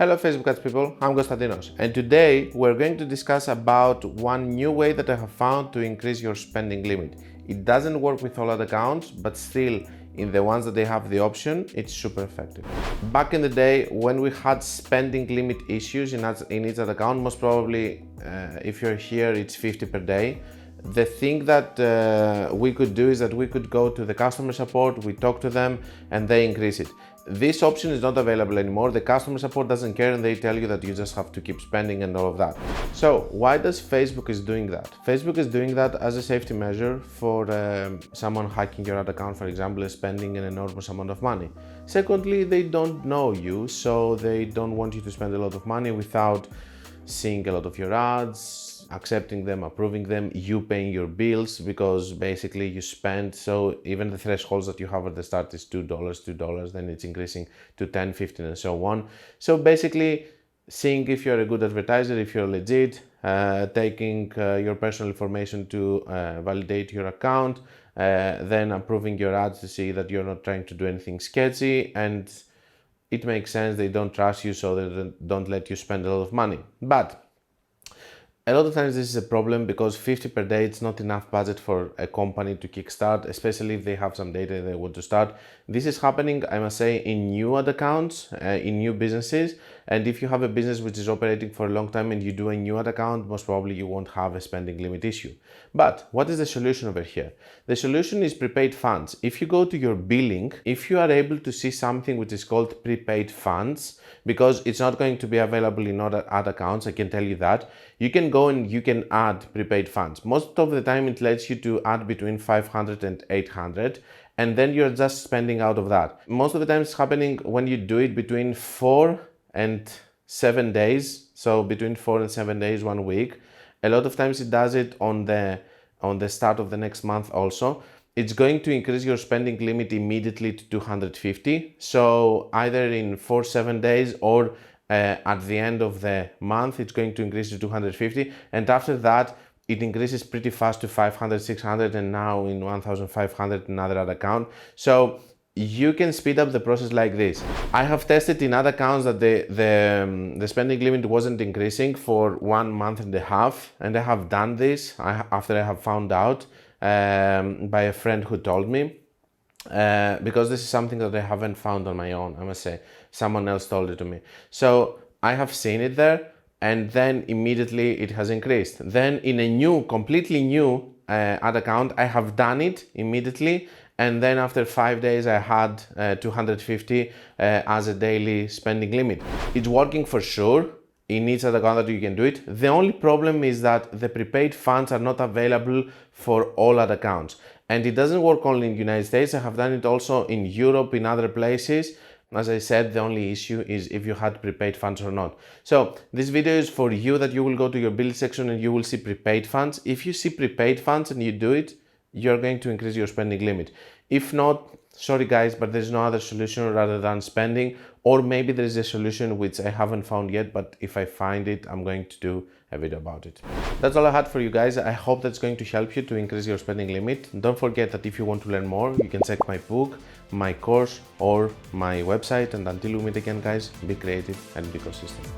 Hello Facebook Ads people, I'm Konstantinos, and today we're going to discuss about one new way that I have found to increase your spending limit. It doesn't work with all ad accounts, but still in the ones that they have the option, it's super effective. Back in the day when we had spending limit issues in each ad account, most probably if you're here it's 50 per day. The thing that we could do is that we could go to the customer support, we talk to them and they increase it. This option is not available anymore. The customer support doesn't care and they tell you that you just have to keep spending and all of that. So why does Facebook is doing that? Facebook is doing that as a safety measure for someone hacking your ad account, for example, and spending an enormous amount of money. Secondly, they don't know you, so they don't want you to spend a lot of money without seeing a lot of your ads, accepting them, approving them, you paying your bills, because basically you spend, so even the thresholds that you have at the start is $2, then it's increasing to 10, 15 and so on. So basically seeing if you're a good advertiser, if you're legit, taking your personal information to validate your account, then approving your ads to see that you're not trying to do anything sketchy, and it makes sense. They don't trust you, so they don't let you spend a lot of money. But a lot of times this is a problem because 50 per day, it's not enough budget for a company to kickstart, especially if they have some data they want to start. This is happening, I must say, in new ad accounts, in new businesses. And if you have a business which is operating for a long time and you do a new ad account, most probably you won't have a spending limit issue. But what is the solution over here? The solution is prepaid funds. If you go to your billing, if you are able to see something which is called prepaid funds, because it's not going to be available in other ad accounts, I can tell you that, you can go and you can add prepaid funds. Most of the time it lets you to add between 500 and 800, and then you're just spending out of that. Most of the time it's happening when you do it between 4 and 7 days, so between 4 and 7 days, 1 week. A lot of times it does it on the start of the next month also. It's going to increase your spending limit immediately to 250. So either in 4-7 days or at the end of the month, it's going to increase to 250. And after that, it increases pretty fast to 500, 600, and now in 1,500 another ad account. So you can speed up the process like this. I have tested in other accounts that the spending limit wasn't increasing for 1.5 months, and I have done this after I have found out by a friend who told me, because this is something that I haven't found on my own, I must say. Someone else told it to me. So I have seen it there, and then immediately it has increased. Then in a completely new ad account, I have done it immediately, and then after 5 days I had 250 as a daily spending limit. It's working for sure. In each ad account that you can do it. The only problem is that the prepaid funds are not available for all ad accounts. And it doesn't work only in the United States. I have done it also in Europe, in other places. As I said, the only issue is if you had prepaid funds or not. So this video is for you, that you will go to your bill section and you will see prepaid funds. If you see prepaid funds and you do it, you're going to increase your spending limit. If not, sorry guys, but there's no other solution rather than spending, or maybe there is a solution which I haven't found yet, but if I find it, I'm going to do a video about it. That's all I had for you guys. I hope that's going to help you to increase your spending limit. Don't forget that if you want to learn more, you can check my book, my course, or my website. And until we meet again guys, be creative and be consistent.